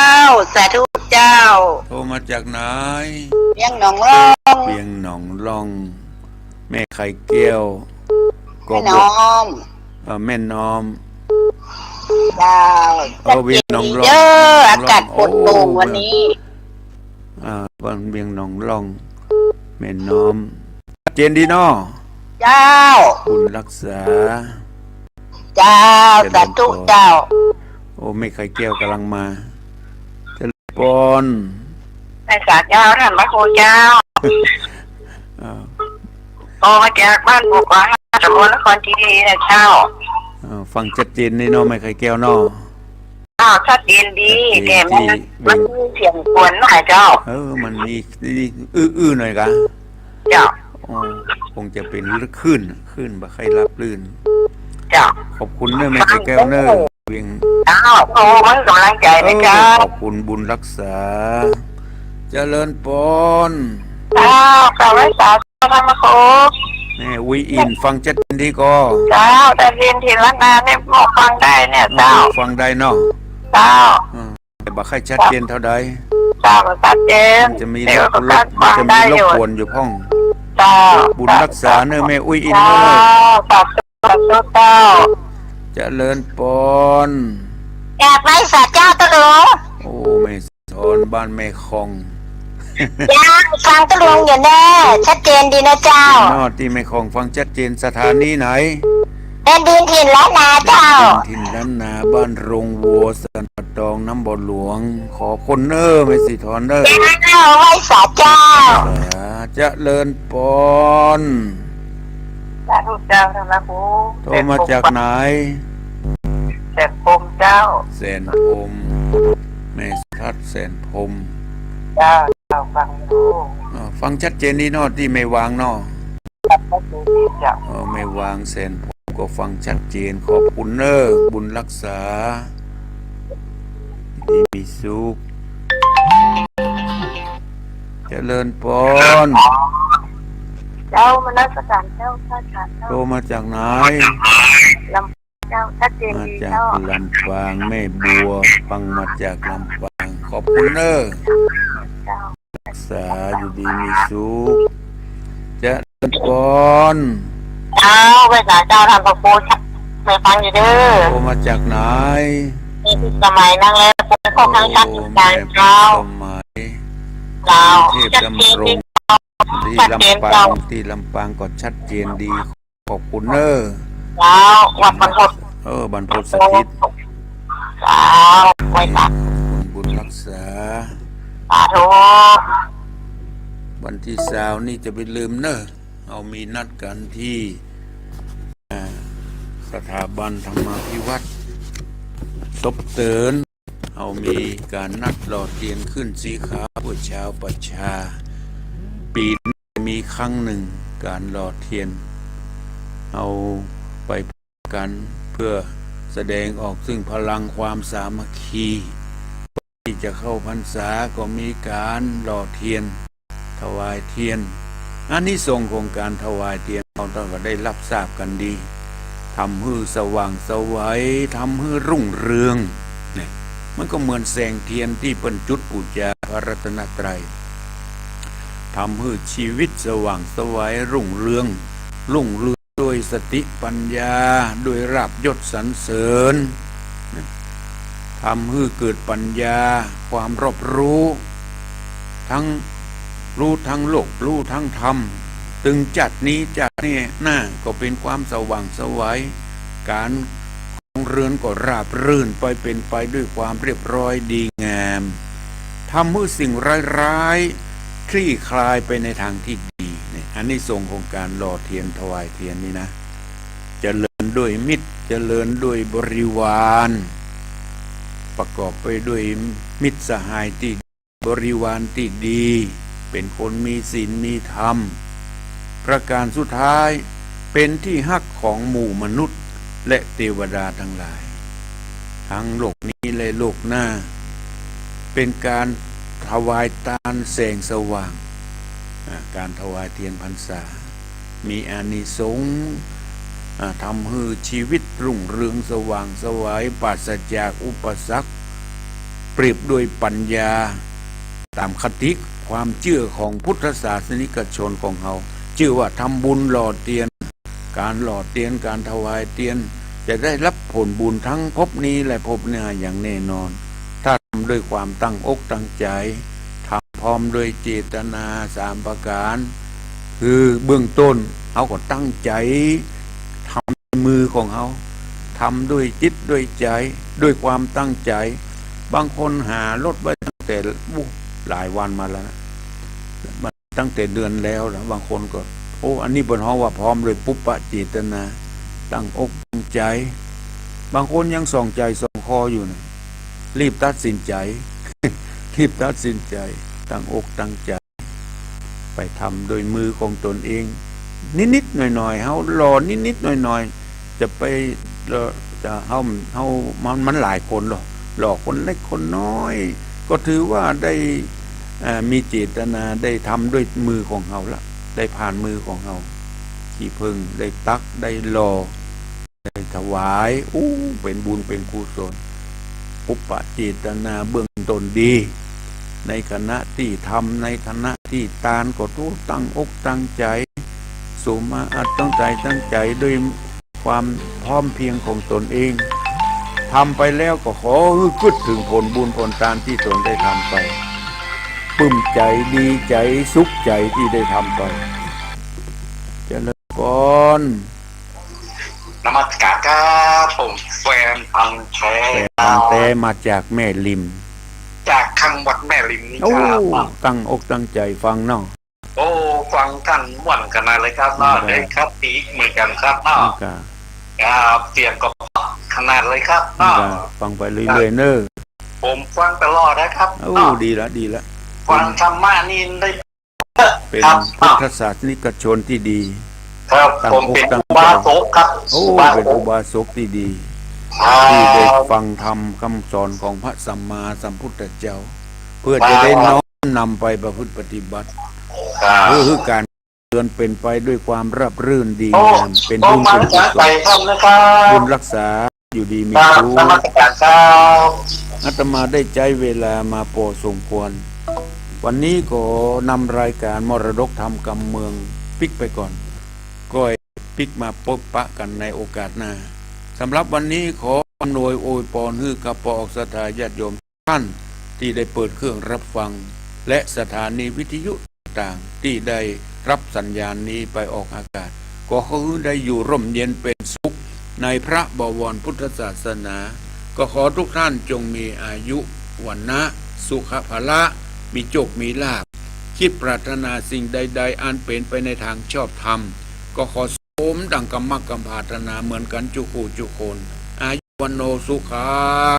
สาธุเจ้าโทรมาจากไหนเวียงหนองล่องเวียงหนองล่องแม่ไข่เกี้ยวแม่น้อมแม่น้อมเจ้าเวียงหนองล่องอากาศปวดโปร่งวันนี้วันเวียงหนองล่องแม่น้อมเจนดีเนาะเจ้าคุณรักษาเจ้าสาธุเจ้าไม่ไข่แก้วกำลังมาเจริญปนในสาเจ้าท่านพระครูเจ้ามาจากบ้านบุกว่าสมุทรนครทีรีนะเจ้าฟังชัดเจนนี่เนาะไม่ไข่แก้วเนาะชัดเจนดีแต่มันมีเสียงกวนหน่อยเจ้ามันมีอื้อหน่อยกะเจ้าคงจะเป็นขึ้นบ่ใครรับลื่นเจ้าขอบคุณเนอะแม่ไข่แก้วเนอะเวียงมันกำลังใจไหมเจ้าขอบคุณบุญรักษาเจริญปนกล่าวไว้สาธุธรรมโคแม่วิอินฟังชัดดีก็เจ้าแต่เรียนทีละนานเนี่ยบอกฟังได้เนี่ยเจ้าฟังได้เนาะเจ้าแต่บ่ใครชัดเจนเท่าใดเจ้าชัดเจนจะมีรบกวนอยู่ห้องบุญรักษาเนอะแม่อุ้ยอินเนอะเจริญปนอยากไปสัตว์เจ้าตะลุงแม่สอนบ้านแม่คองยังฟังตะลุงอยู่แน่ชัดเจนดีนะเจ้าที่แม่คองฟังชัดเจนสถานีไหนเป็นดินถิ่นล้านนาเจ้าถิ่นล้านนาบ้านโรงวัวสันปะตองน้ำบ่อหลวงขอคนเนอไม่สิทอนเนอไว้สาเจ้าเจริญปนสาธุเจ้าธรรมภูโทรมาจากไหนแสนพรมเจ้าแสนพรมแม่ทัดแสนพรมเจ้าฟังดูฟังชัดเจนนี่เนาะที่ไม่วางเนาะไม่วางแสนพรมก็ฟังชัดเจนขอบคุณเนอบุญรักษาดีมีสุขเจริญปนเจ้ามนัสการเจ้าท่านโทรมาจากไหนลำเจ้าชัดเจนมาจากลำปางแม่บัวฟังมาจากลำปางขอบคุณเนอรักษาอยู่ดีมีสุขเจริญปนเจ้าไปสาเจ้าทำประปูไม่ฟังอยู่เด้อโทรมาจากไหนสมัยนั่งแล้วผมก็ทั้งชัดใจเจ้าสมัยเทพดำรงที่ลำปางก็ชัดเจนดีขอบคุณเนอแล้ววัดบรรพตบรรพตสถิตไว้ตัดบุญรักษาสาธุวันที่20นี่จะไปลืมเนอะเอามีนัดกันที่สถาบันธรรมาภิวัตรซบเตินเอามีการนัดหล่อเทียนขึ้นสีขาว เพื่อชาวประชาปีนี้มีครั้งหนึ่งการหล่อเทียนเอาไปกันเพื่อแสดงออกซึ่งพลังความสามัคคีที่จะเข้าพรรษาก็มีการหล่อเทียนถวายเทียนอานิสงส์ของการถวายเทียนเราต้องได้รับทราบกันดีทำให้สว่างไสวัยทำให้รุ่งเรืองเนี่ยมันก็เหมือนแสงเทียนที่เป็นจุดปูชาพระรัตนตรัยทำให้ชีวิตสว่างไสวัยรุ่งเรืองด้วยสติปัญญาด้วยราบยศสรรเสริญทำให้เกิดปัญญาความรอบรู้ทั้งโลกรู้ทั้งธรรมตึงจัดนี้จัดนี่หน้าก็เป็นความสว่างไสวัยการของเรือนก็ราบรื่นเป็นไปด้วยความเรียบร้อยดีงามทำให้สิ่งร้ายๆคลี่คลายไปในทางที่ดีเนี่ยอันนี้ทรงของการหล่อเทียนถวายเทียนนี่นะเจริญด้วยมิตรเจริญด้วยบริวารประกอบไปด้วยมิตรสหายที่บริวารที่ดีเป็นคนมีศีลมีธรรมประการสุดท้ายเป็นที่ฮักของหมู่มนุษย์และเทวดาทั้งหลายทั้งโลกนี้และโลกหน้าเป็นการถวายทานแสงสว่างการถวายเทียนพรรษามีอานิสงส์ทำให้ชีวิตรุ่งเรืองสว่างไสวัยปราศจากอุปสรรคเปรียบด้วยปัญญาตามคติความเชื่อของพุทธศาสนิกชนของเราชื่อว่าทำบุญหล่อเทียนการหล่อเทียนการถวายเทียนจะได้รับผลบุญทั้งภพนี้และภพหน้าอย่างแน่นอนถ้าทำด้วยความตั้งอกตั้งใจทำพร้อมด้วยเจตนา3 ประการคือเบื้องต้นเขาก็ตั้งใจทำมือของเขาทำด้วยจิตด้วยใจด้วยความตั้งใจบางคนหารถไว้ตั้งแต่หลายวันมาแล้วนะตั้งแต่เดือนแล้วนะบางคนก็อันนี้บนห้องว่าพร้อมเลยปุปปะเจตนาตั้งอกตั้งใจบางคนยังส่องใจส่องคออยู่นะรีบตัดสินใจ รีบตัดสินใจตั้งอกตั้งใจไปทำโดยมือของตนเองนิดๆหน่อยๆเฮาหล่อนิดๆหน่อยๆจะไปจะเฮามันหลายคนหรอกหล่อคนเล็กคนน้อยก็ถือว่าได้มีเจตนาได้ทำด้วยมือของเฮาละได้ผ่านมือของเฮาที่พึ่งได้ตักได้หล่อได้ถวายเป็นบุญเป็นกุศลปุปปะเจตนาเบื้องต้นดีในขณะที่ทำในขณะที่ทานก็ทุกตั้งอกตั้งใจสมาตั้งใจด้วยความพร้อมเพียงของตนเองทำไปแล้วก็ขอคิดถึงผลบุญผลทานที่ตนได้ทำไปปลื้มใจดีใจสุขใจที่ได้ทำไปเจริญพรนมัสการครับผมแฟนพันธุ์แท้มาจากแม่ริมจากข้างวัดแม่ริมนี่ครับตั้งอกตั้งใจฟังเนาะฟังท่านม่วนกันเลยครับได้ครับตีเหมือนกันครับเสียงก็ขนาดเลยครับฟังไปเรื่อยๆเนอะผมฟังตลอดนะครับดีละฟังธรรมะนี่ได้เป็นพุทธศาสนิกชนที่ดีครับผมเป็นอุบาสกครับเป็นอุบาสกที่ดีที่ได้ฟังธรรมคำสอนของพระสัมมาสัมพุทธเจ้าเพื่อจะได้น้อมนำไปประพฤติปฏิบัติคือการเดินเป็นไปด้วยความราบรื่นดีงามเป็นบุญเป็นกุศลบุญรักษาอยู่ดีมีสุขอาตมาได้ใจเวลามาพอสมควรวันนี้ก็นำรายการมรดกธรรมกำเมืองปิกไปก่อนก็ปิกมาพบปะกันในโอกาสหน้าสำหรับวันนี้ขออำนวยอวยพรให้กับปอกสถาญาติโยมท่านที่ได้เปิดเครื่องรับฟังและสถานีวิทยุต่างที่ได้รับสัญญาณนี้ไปออกอากาศก็ขอได้อยู่ร่มเย็นเป็นสุขในพระบวรพุทธศาสนาก็ขอทุกท่านจงมีอายุวันนะสุขภละมีโชคมีลาภคิดปรารถนาสิ่งใดๆอันเป็นไปในทางชอบธรรมก็ขอสมดังกรรมกรรมปรารถนาเหมือนกันจุกคนอายุวันโนสุขา